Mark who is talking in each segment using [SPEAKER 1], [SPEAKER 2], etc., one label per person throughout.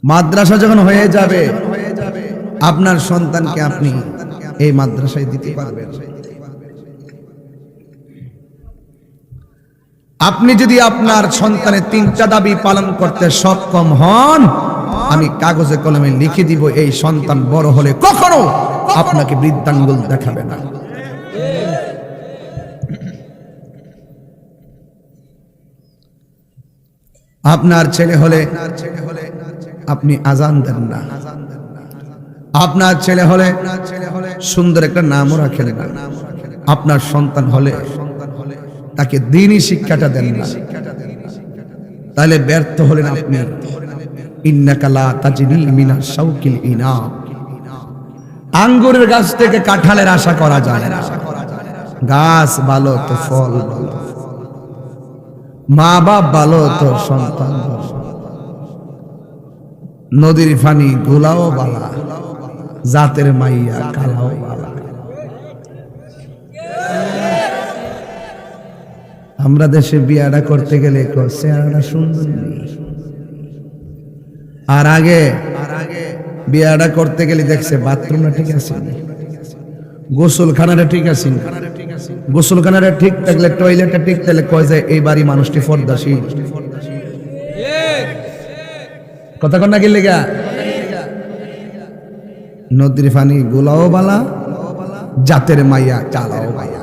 [SPEAKER 1] মাদ্রাসা যখন হয়ে যাবে আপনার সন্তানকে আপনি এই মাদ্রাসায় দিতে পারবেন। আপনি যদি আপনার সন্তানের 3টা দাবি পালন করতে সক্ষম হন, আমি কাগজে কলমে লিখে দিব এই সন্তান বড় হলে কখনো আপনাকে বৃদ্ধাঙ্গুল দেখাবে না। আপনার ছেলে হলে আপনি আজান দেন না, আপনার ছেলে হলে সুন্দর একটা নামও রাখেন না, আপনার সন্তান হলে তাকে দ্বীনি শিক্ষাটা দেন না, তাহলে ব্যর্থ হলেন আপনি। ইন্নাকা লা তাজনি মিনাশ শাওকিল ইনাব, আঙ্গুরের গাছ থেকে কাঁঠালের আশা করা যায় না। গাছ ভালো তো ফল ভালো, মা বাপ ভালো তো সন্তান ভালো। নদীর পানি গোলাও বালা, জাতের মাইয়া কালাও বালা। আমরা দেশে বিয়াটা করতে গেলে চেহারাটা সুন্দর নেই, আর আগে বিয়াটা করতে গেলে দেখছে বাথরুমটা ঠিক আছে, গোসলখানাটা ঠিক আছে, গোসলখানাটা ঠিক থাকলে টয়লেটটা ঠিক থাকলে কয় যায় এই বাড়ি মানুষটি পর্দাশীল। কথা কন না গেলে গা, নদীর পানি গোলাও বালা, জাতের মাইয়া কালাও মাইয়া।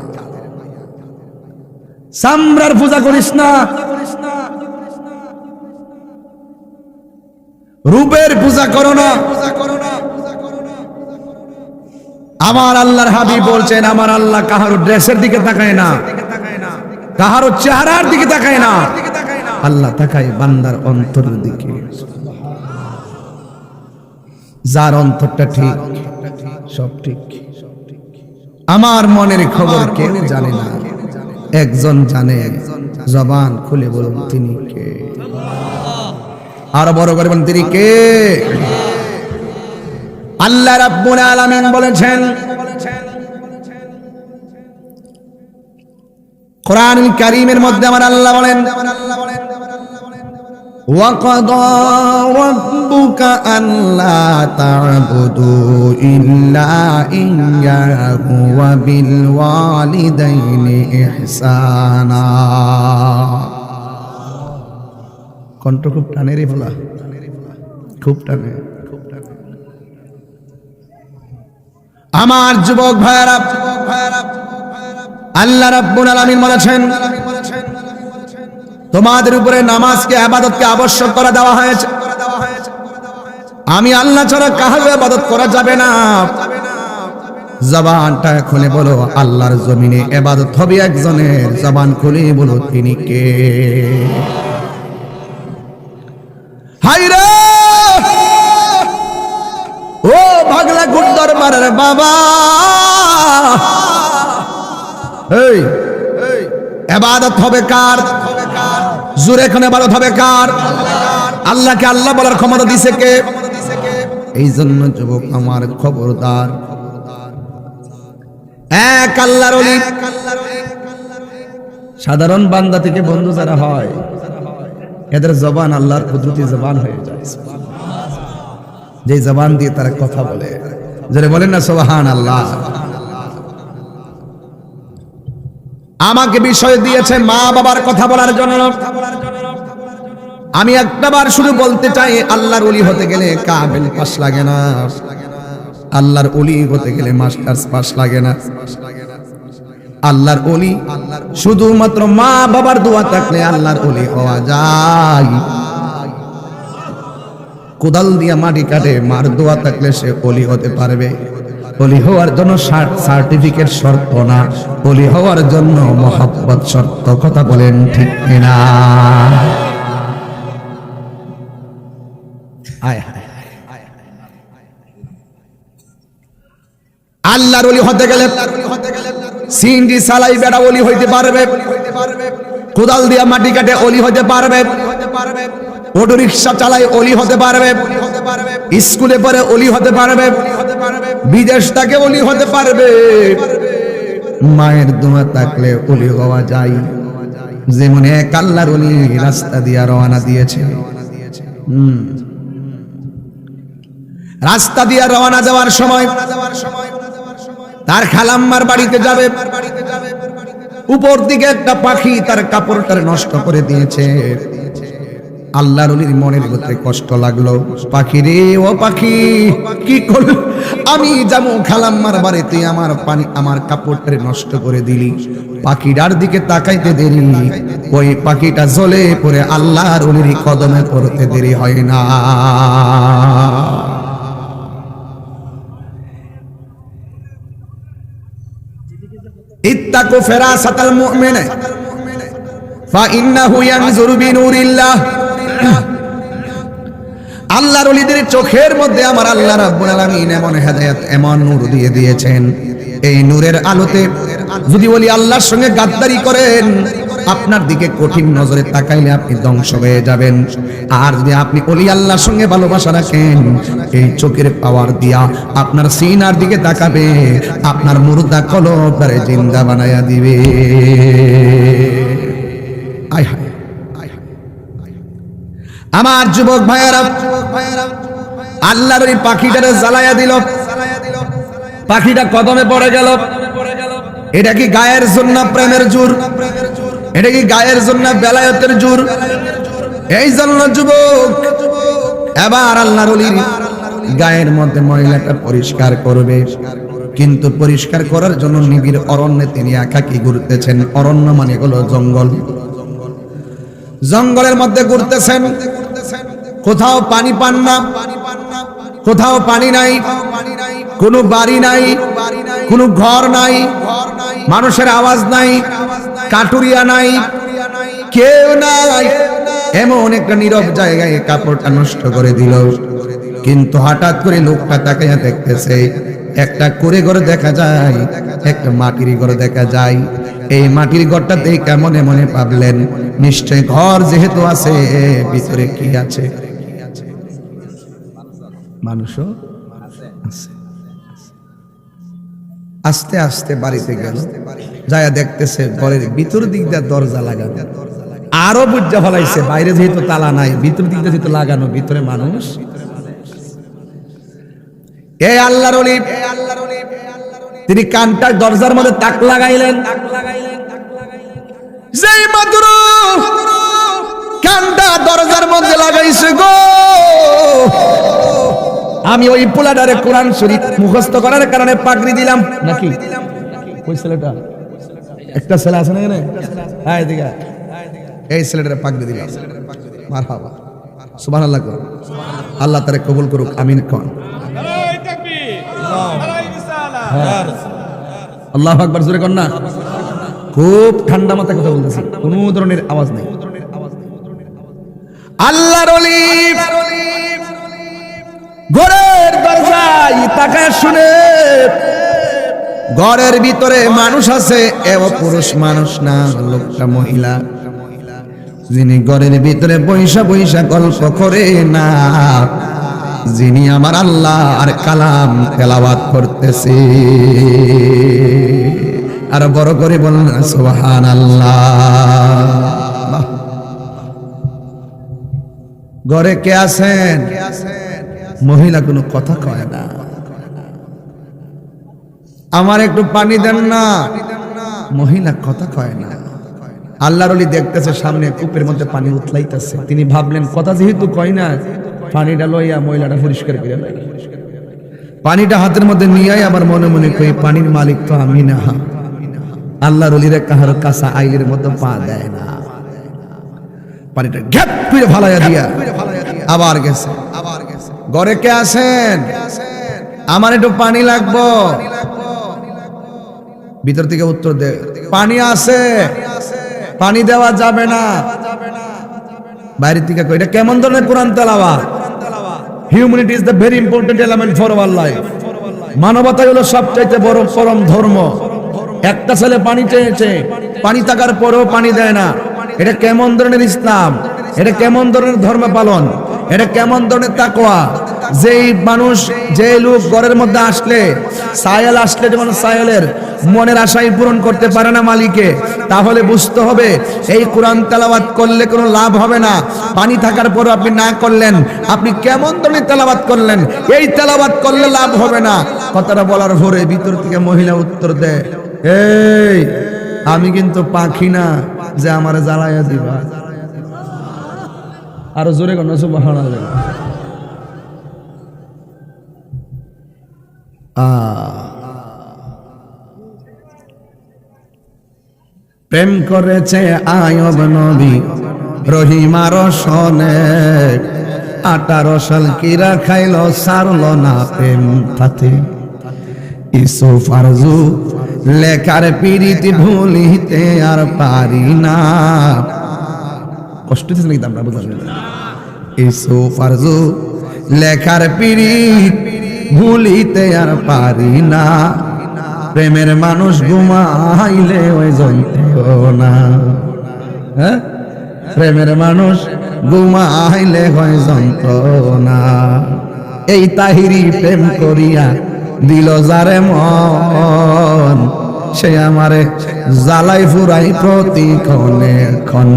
[SPEAKER 1] সামরার পূজা করিস না, রূপের পূজা করো না। আমার আল্লাহর হাবিব বলছেন, আমার আল্লাহ কাহারো ড্রেসের দিকে তাকায় না, কাহারো চেহারার দিকে তাকায় না, আল্লাহ তাকায় বান্দার অন্তরের দিকে। যার অন্তরটা ঠিক সব ঠিক। আমার মনের খবর কেউ জানে না, একজন জানে, জবান খুলে বলুন তিনি কে। আর বড় করে বলুন তিনি কে। আল্লাহ রাব্বুল আলামিন বলেছেন কোরআনুল কারীমের মধ্যে, আমার আল্লাহ বলেন وَقَضَى رَبُّكَ أَلَّا تَعْبُدُوا إِلَّا إِيَّاهُ وَبِالْوَالِدَيْنِ إِحْسَانًا। কণ্ঠ খুব টানে রে বলা, খুব টানে। আমার যুবক ভাইরা, আল্লাহ রাব্বুল আলামিন বলেছেন তোমাদের উপরে নামাজকে ইবাদতকে আবশ্যক করে দেওয়া হয়েছে। আমি আল্লাহ ছাড়া কারো ইবাদত করা যাবে না। জবানটা খুলে বলো, আল্লাহর জমিনে ইবাদত হবে একজনের, জবান খুলে বলো তিনি কে। হায়রে ও ভাগলা গুড দরবারের বাবা, এই ইবাদত হবে কার? জোরে এখানে ইবাদত হবে কার? আল্লাহকে আল্লাহ বলার ক্ষমতা দিছে কে? এই জন্য যুবক আমার খবরদার, এক আল্লাহর ওলি সাধারণ বান্দা থেকে বন্ধু যারা হয়, এদের জবান আল্লাহর কুদরতি জবান হয়ে যায়। যে জবান দিয়ে তারা কথা বলে, যারা বলেন না সুবহানাল্লাহ। আমাকে বিষয় দিয়েছে মা বাবার কথা বলার জন্য। আমি একটাবার শুধু বলতে চাই, আল্লাহর ওলি হতে গেলে কাবিল পাস লাগে না, আল্লাহর ওলি হতে গেলে মাস্টার্স পাস লাগে না। আল্লাহর ওলি শুধুমাত্র মা বাবার দোয়া থাকলে আল্লাহর ওলি হওয়া যায়। কোদাল দিয়া মাটি কাটে, মার দোয়া থাকলে সে ওলি হতে পারবে। ওলি হওয়ার জন্য সার্টিফিকেট শর্ত না, ওলি হওয়ার জন্য মহব্বত শর্ত। কথা বলেন ঠিক কিনা? আল্লাহর ওলি হতে গেলে সিন্ডি সালাই বেড়া ওলি হইতে পারবে, কোদাল দিয়া মাটি কাটে ওলি হতে পারবে, অটো রিক্সা চালায় ওলি হতে পারবে, স্কুলে পড়ে ওলি হতে পারবে, বিদেশ থেকে ওলি হতে পারবে। মায়ের দোয়া থাকলে ওলি হওয়া যায়। যেমন এক আল্লাহর ওলি রাস্তা দিয়া রওনা দিয়েছে, রাস্তা দিয়ে রওনা যাওয়ার সময় তার খালাম্মার বাড়িতে যাবে, উপর দিকে একটা পাখি তার কাপড়টা নষ্ট করে দিয়েছে। আল্লাহর ওলির মনের ভিতরে কষ্ট লাগলো, পাখি রে ও পাখি কি করল, আমি যাবো খালাম্মার বাড়িতে, আমার কাপড়টা নষ্ট করে দিলি। পাখিটার দিকে তাকাইতে দেরি, ওই পাখিটা জ্বলে পড়ে আল্লাহর ওলির কদমে পড়তে দেরি হয় না। ইত্তাকু ফিরাসাতাল মুমিন ফাইন্নাহু ইয়ানজুরু বিনুরিল্লাহ। আল্লাহর ওলিদের চোখের মধ্যে আমার আল্লাহ রাব্বুল আলামিন এমন হেদায়েত, এমন নূর দিয়ে দিয়েছেন, এই নূরের আলোতে যদি ওলি আল্লাহর সঙ্গে গাদ্দারি করেন, আপনার দিকে কঠিন নজরে তাকাইলে আপনি ধ্বংস হয়ে যাবেন। আর যদি আপনি ওলি আল্লাহর সঙ্গে ভালোবাসা রাখেন, এই চোখের পাওয়ার দিয়া আপনার সিনার দিকে তাকাবে, আপনার মুর্দা কলবটারে জিন্দা বানায়া দিবে। আয় হায়, আমার যুবক ভাইয়েরা, আল্লাহর ওই পাখিটারে জ্বালায়া দিল, পাখিটা কদমে পড়ে গেল। এটা কি গায়ের জন্য প্রেমের জোর? এটা কি গায়ের জন্য বেলায়েতের জোর? এই জন্য যুবক এবার আল্লাহর ওলির গায়ের মধ্যে ময়লাটা পরিষ্কার করবে, কিন্তু পরিষ্কার করার জন্য নিবিড় অরণ্যে তিনি একাকী ঘুরতেছেন। অরণ্য মানে হলো জঙ্গল। জঙ্গলের মধ্যে ঘুরতেছেন, কোথাও পানি পান না, কোথাও পানি নাই, কোনো বাড়ি নাই, কোনো ঘর নাই, মানুষের আওয়াজ নাই, কাটুরিয়া নাই, কেউ নাই। এমন একটা নীরব জায়গায় কাপড়টা নষ্ট করে দিল। কিন্তু হঠাৎ করে লোকটা তাকাইয়া দেখতেছে, একটা কুড়ে ঘর দেখা যায়, একটা মাটির ঘর দেখা যায়। এই মাটির ঘরটা দেখে মনে মনে ভাবলেন, নিশ্চয় ঘর যেহেতু আছে, ভিতরে কি আছে? মানুষও আছে। আস্তে আস্তে বাড়িতে গেল, যায়া দেখতেছে ঘরের ভিতর দিক দিয়ে দরজা লাগানো। আরো বুঝা ফেলাইছে, বাইরে যেহেতু তালা নাই, ভিতর দিক দিয়ে যেহেতু লাগানো, ভিতরে মানুষ। এই আল্লাহর ওলি তিনি কানটা দরজার মধ্যে তাক লাগাইলেন। যেই মাত্র কানটা দরজার মধ্যে লাগাইছে গো, আমি ওই পোলাটারে কোরআন শরীফ মুখস্থ করার কারণে পাগড়ি দিলাম। নাকি ওই ছেলেটা, একটা ছেলে আছে না এখানে, হ্যাঁ এদিকে, এই ছেলেটারে পাগড়ি দিলাম। মারহাবা, সুবহানাল্লাহ করুন, আল্লাহ তারে কবুল করুক, আমিন কোন। আল্লাহু আকবার, জোরে কোন না। খুব ঠান্ডা মাথায় কথা বলতেছি, কোনো ধরনের আওয়াজ নেই। আল্লাহর ওলি ঘরের দরজায় তাকায় শুনে, ঘরের ভিতরে মানুষ আছে, এও পুরুষ মানুষ না, লোকটা মহিলা, যিনি ঘরের ভিতরে বৈশা বৈশা গল্প করে না, যিনি আমার আল্লাহ আর কালাম তেলাওয়াত করতেছে। আর বড় করে বলেন সুবহানাল্লাহ। ঘরে কে আছেন? মহিলা কোনো কথা কয় না। আমার একটু পানি দেন না, মহিলা কথা কয় না। আল্লাহর ওলি দেখতেছে সামনে কূপের মধ্যে পানি উতলাইতেছে, তিনি ভাবলেন কথা যেহেতু কয় না, পানিটা লইয়া মহিলাটা পরিষ্কার করে পানিটা হাতের মধ্যে নিয়ে আবার মনে মনে কই, পানির মালিক তো আমি না। আল্লাহর ওলিরা কাহার কাঁচা আইলের মধ্যে পা দেয় না। পানিটা গ্যাপ করে ফালাইয়া দিয়া আবার গেছে। ঘরে কে আছেন? আমার একটু পানি লাগবো। ভিতর থেকে উত্তর দে, পানি আছে, পানি দেওয়া যাবে না। বাইরে থেকে কই, এটা কেমন ধরনের কোরআন তেলাওয়াত? Humanity is the very important element for our life. মানবতা হলো সবচাইতে বড় পরম ধর্ম। একটা ছেলে পানি চেয়েছে, পানি থাকার পরেও পানি দেয় না। এটা কেমন ধরনের ইসলাম? এটা কেমন ধরনের ধর্ম পালন? এটা কেমন ধরনের তাকওয়া? যেই মানুষ, যে লোক ঘরের মধ্যে আসলে, সায়েল আসলে, যেমন সায়েলের মনের আশাই পূরণ করতে পারে না মালিকে, তাহলে বুঝতে হবে এই কোরআন তেলাওয়াত করলে কোনো লাভ হবে না। পানি থাকার পরও আপনি না করলেন, আপনি কেমন ধরনের তেলাওয়াত করলেন? এই তেলাওয়াত করলে লাভ হবে না। কথাটা বলার পরে ভিতর থেকে মহিলা উত্তর দেয়, এই আমি কিন্তু পাখি না যে আমার জ্বালাইয়া দিবা। আরো জোরে কোন সুবহানাল্লাহ। প্রেম করেছে আয়ব নবী রহিমার সনে, 18 সাল কিরা খাইল সারল না প্রেম তাতে। ইউসুফ আরজু লেখার পিরিতি ভুলিতে আর পারি না। কষ্ট দিচ্ছে নাকি আমরা বুঝলাম? ইউসুফ আরজু লেখার পিরিত ভুলিতে আর পারি না, প্রেমের মানুষ ঘুমাইলে ওই যন্ত্রণা। হ্যাঁ, প্রেমের মানুষ ঘুমাইলে হয় যন্ত্রণা। এই তাহিরি প্রেম করিয়া দিল যারে মন, সে আমারে জ্বালাই ফুরাই প্রতিক্ষণে ক্ষণ।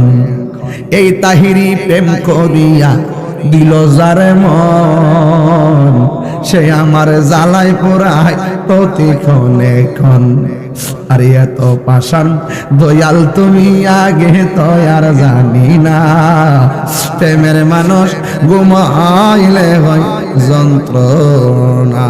[SPEAKER 1] এই তাহিরি প্রেম করিয়া দিল যারে মন, সে আমার জ্বালাই পোড়ায় প্রতিক্ষণে ক্ষণ। আরে এত পাষাণ দয়াল তুমি আগে তো আর জানি না, প্রেমের মানুষ ঘুমাইলে হয় যন্ত্রণা।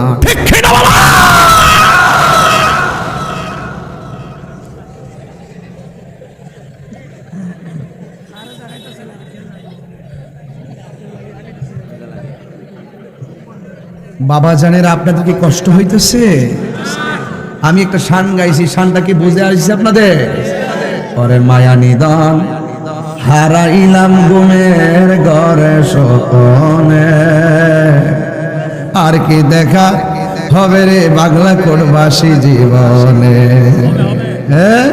[SPEAKER 1] বাবা জানেরা, আপনাদের কি কষ্ট হইতেছে? আমি একটা শান গাইছি, শানটা কি বুঝে আসছে আপনাদের? ওরে মায়া নিদন হারাইলাম ঘুমের ঘরে স্বপনে, আর কি দেখা হবে রে বাংলা কোটবাসী জীবনে। হ্যাঁ,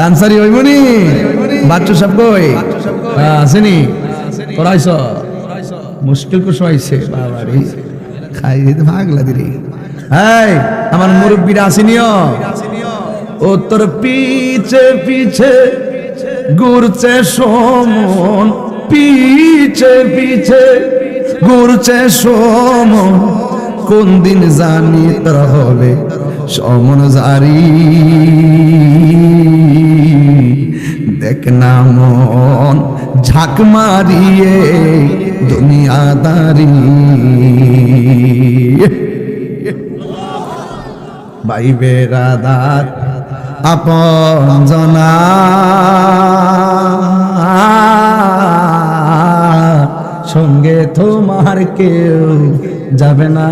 [SPEAKER 1] আনসারি হইবনি? বাচ্চু সব কই আসেনি? করাইছ মুশকিল কুশ হইছে বাবারে, খাই দিতে ভাগলা দিরে। এই আমার মুরব্বীরা আসেনিও, ও তোর পিছে পিছে ঘুরছে সমন, পিছে পিছে ঘুরছে সমন, কোন দিন জানি তোর হবে সমন জারি। দেখ না মন ঝাঁক মারিয়ে দুনিয়াদারি। ভাই বেরাদার আপন জনা সঙ্গে তোমার কেউ যাবে না।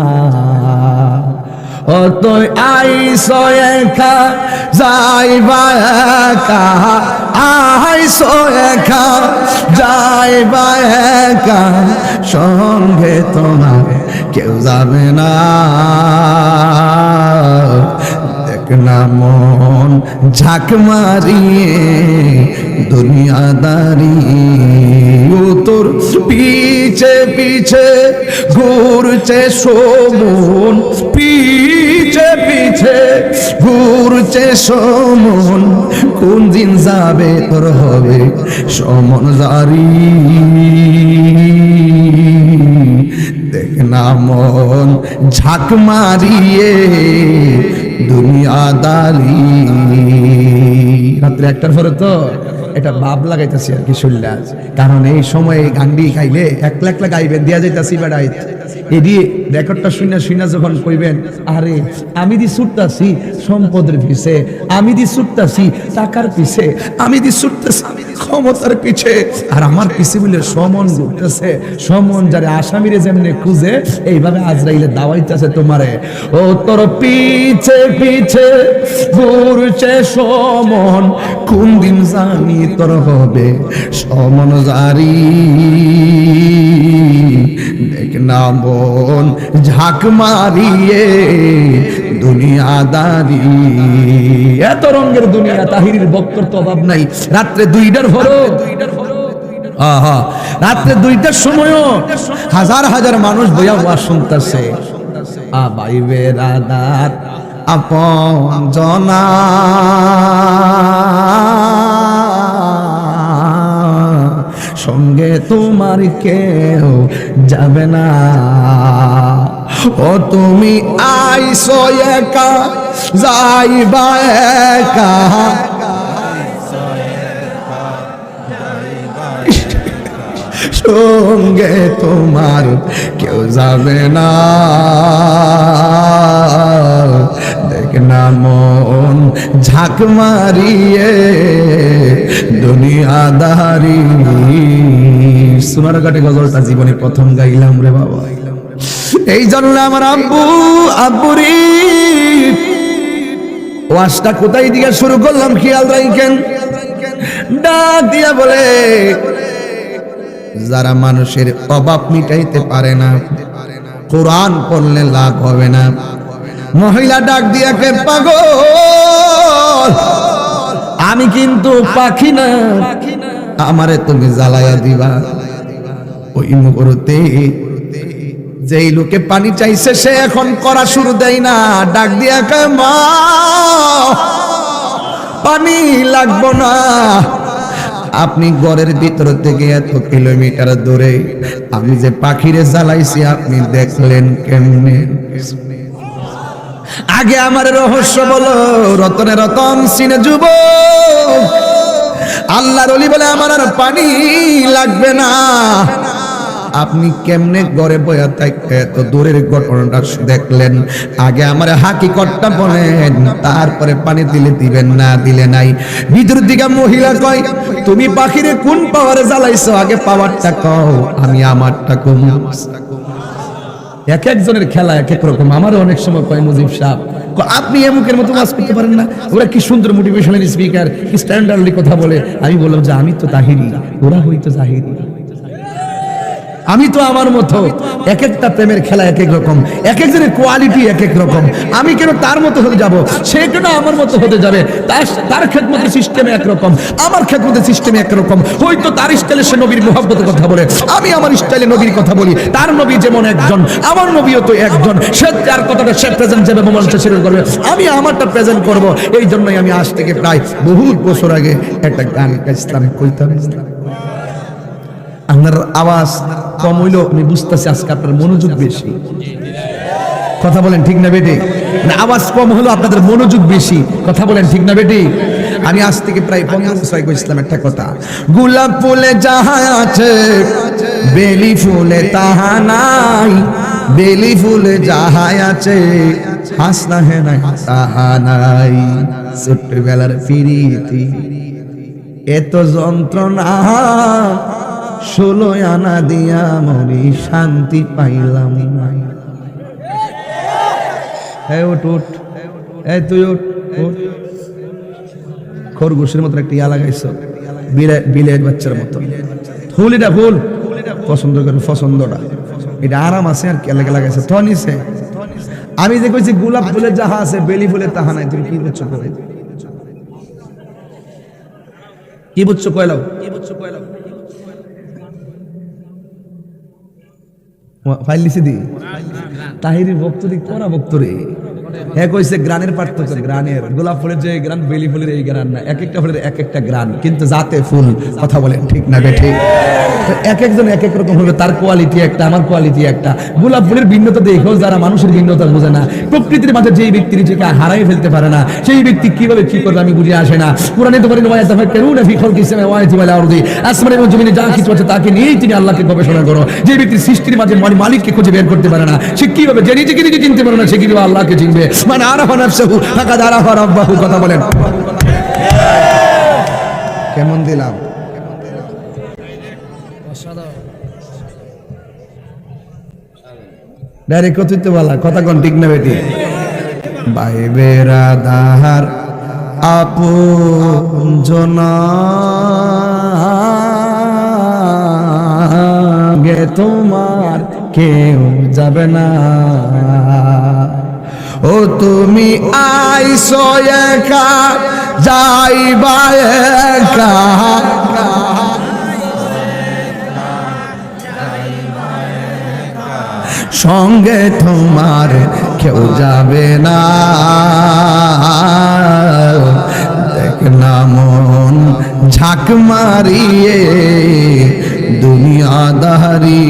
[SPEAKER 1] ও তুই আইসো একা যাইবা একা, আইসো একা যাইবা একা, সঙ্গে তোমার কেউ যাবে না। দেখ না মন ঝাঁক মারিয়ে দুনিয়াদারি। ও তোর পিছে পিছে ঘুরছে সমন, পিছে পিছে ঘুরছে সমন, কোন দিন যাবে তোর হবে সমন জারি। দেখ না মন ঝাঁক মারিয়ে দুনিয়াদারি। রাত্রে 1টার পরে তো এটা বাপ লাগাইতেছি আর কি শুনলা, কারণ এই সময়ে গান্ডি খাইলে একলা একলা গাইবেন দিয়া যাইতাছি বেড়াই। এদি রেকর্ডটা শুনে শুনে যখন কইবেন, আরে আমি দি ছুটতাছি সম্পদের পিছে, আমি দি ছুটতাছি টাকার পিছে, আমি দি ছুটতাছি ক্ষমতার পিছে, আর আমার পিছে বলে সমন ঘুরতেছে। সমন যারে আসামিরে যেমনে খুঁজে, এইভাবে আজরাইলে দাওয়াইতেছে তোমারে। ও তোর পিছে পিছে ঘুরছে সমন, কোন দিন জানি তোর হবে সমন জারি। দেখ না মন ঝাঁক মারিয়ে দুনিয়াদারি। এত রঙের দুনিয়া, তাহিরির বক্তর তো অভাব নাই। রাত্রে 2টার পরও, রাত্রে 2টার সময়ও হাজার হাজার মানুষ বইয়া ওয়াজ শুনতেছে। ভাই বেরাদার আপন জনা সঙ্গে তোমার কেউ যাবে না। ও তুমি আইসো একা যাইবা একা, সঙ্গে তোমার কেউ যাবে না। দেখ না মন ঝাঁক মারিয়ে দুনিয়াদারি। সোনারঘাটে গজলটা জীবনে প্রথম গাইলাম রে বাবা। এই জন্য আমার আব্বুরি ওয়াজটা কোথায় দিয়ে শুরু করলাম খেয়াল রাখেন। ডাক দিয়া বলে, যারা মানুষের অভাব মিটাইতে পারে না কোরআন পড়লে লাভ হবে না। মহিলা ডাক দিয়া কে পাগল, আমি কিন্তু পাখি না, আমারে তুমি জ্বালায়া দিবা। ওই মুহূর্তে যেই লোকে পানি চাইছে সে এখন করা শুরু দেয় না, ডাক দিয়া কে মা পানি লাগবো না। আপনি ঘরের ভিতর থেকে এত কিলোমিটার দূরে আমি যে পাখিরে জ্বালাইছি আপনি দেখলেন কেমনে? আগে আমার রহস্য বলো, রতনে রতন সিনে যুব আল্লাহর ওলি বলে আমার আর পানি লাগবে না। আপনি কেমনে ঘরে বয়া থাকতে এত দূরের ঘটনাটা দেখলেন? আগে আমার হাকিকতটা বলেন, তারপরে পানি দিলে দিবেন না দিলে নাই। ভিতর দিকে মহিলা কয়, তুমি পাখিরে কোন পাওয়ারে জ্বালাইছো? আগে পাওয়ারটা কও, আমি আমারটা কম। এক একজনের খেলা এক এক রকম। আমারও অনেক সময় কয় মুজিব সাহেব আপনি এমুকের মতো ওয়াজ করতে পারেন না, ওরা কি সুন্দর মোটিভেশনাল স্পিকার, কি স্ট্যান্ডার্ডলি কথা বলে। আমি বললাম যে আমি তো তাহিরি, ওরা হইতো জাহিরি। আমি তো আমার মতো। এক একটা প্রেমের খেলা এক এক রকম, এক একজনের কোয়ালিটি এক এক রকম। আমি কেন তার মতো হতে যাব? সে কেন আমার মতো হতে যাবে? তার খেদমতের সিস্টেমে একরকম, আমার খেদমতের সিস্টেমে একরকম। হয়তো তার স্টাইলে সে নবীর মুহাব্বতের কথা বলে, আমি আমার স্টাইলে নবীর কথা বলি। তার নবী যেমন একজন, আমার নবীও তো একজন। সে যার কথাটা সে প্রেজেন্ট যাবে মঞ্চে শুরু করবে, আমি আমারটা প্রেজেন্ট করব। এই জন্যই আমি আজ থেকে প্রায় বহুত বছর আগে একটা গান গাইছিলাম, কইতাম আপনার আওয়াজ কম হইলেও আমি বুঝতেছি আজকে আপনার মনোযোগ বেশি। কথা বলেন ঠিক না বেটি? আওয়াজ কম হলো আপনাদের মনোযোগ বেশি। কথা বলেন ঠিক না বেটি? আমি আজ থেকে প্রায় 15 বছর আগে কইছিলাম একটা কথা, গোলাপ ফুলে যাহা আছে বেলি ফুলে তাহা নাই, বেলি ফুলে যাহা আছে হাসনা হে নাই তাহা নাই। ছোট্টবেলার প্রীতি এত যন্ত্রণা, 16 আনা দিয়া মরি শান্তি পাইলাম না। উঠ উঠ, তুই উঠ। খরগোশের মতো একটা ইয়া লাগাইছ, বিলের বাচ্চার মতো। ফুল, এটা ফুল পছন্দ করে, পছন্দটা এটা আরাম আছে আর কে লাগে লাগাইছে তো নিছে। আমি যে কইছি গোলাপ ফুলের যাহা আছে বেলি ফুলের তাহা নাই, তুমি কি বুঝছো? কি বুঝছো কয়লাও? ফাইল লিখে দি তাহিরি ভক্ত দি কোরা ভক্ত রে। হ্যাঁ কইছে গ্রানের পার্থক্য, গ্রানের গোলাপ ফুলের যে গ্রান বেলি ফুলের এই গ্রান না, এক একটা ফুলের এক একটা গ্রান, কিন্তু জাতে ফুল। কথা বলেন ঠিক না বেঠিক? এক একজন এক এক রকম হবে, তার কোয়ালিটি একটা, আমার কোয়ালিটি একটা। গোলাপ ফুলের ভিন্নতা দেখো যারা মানুষের ভিন্নতা বোঝে না, প্রকৃতির মাঝে যেই ব্যক্তি নিজেকে হারাই ফেলতে পারে না সেই ব্যক্তি কিভাবে কি করবে আমি বুঝে আসে না। কোরআনে তো বলেন ওয়া তাফাক্কারুনা ফি খালকিস সামাওয়াতি ওয়াল আরদি, আসমানের এবং জমিনে যা কিছু আছে তাকে নিয়েই তিনি আল্লাহকে গবেষণা করো। যে ব্যক্তি সৃষ্টির মাঝে মালিককে খুঁজে বের করতে পারে না, সে কিভাবে যে নিজেকে নিজে চিনতে পারে না, সে কিভাবে আল্লাহকে চিনবে? মানে আরাফা নাফসাহু ফাকাদ আরাফা রাব্বাহু। কথা বলেন কেমন দিলাম? ডাইরেক্ট কত বলা কথা কোন ঠিক না বেটি? ভাই বেরাদার আপন জনা গে তোমার কেউ যাবে না। ও তুমি আইসো একা যাইবা একা, সঙ্গে তোমার কেউ যাবে না। দেখ না মন ঝাঁক মারিয়ে দুনিয়াদারি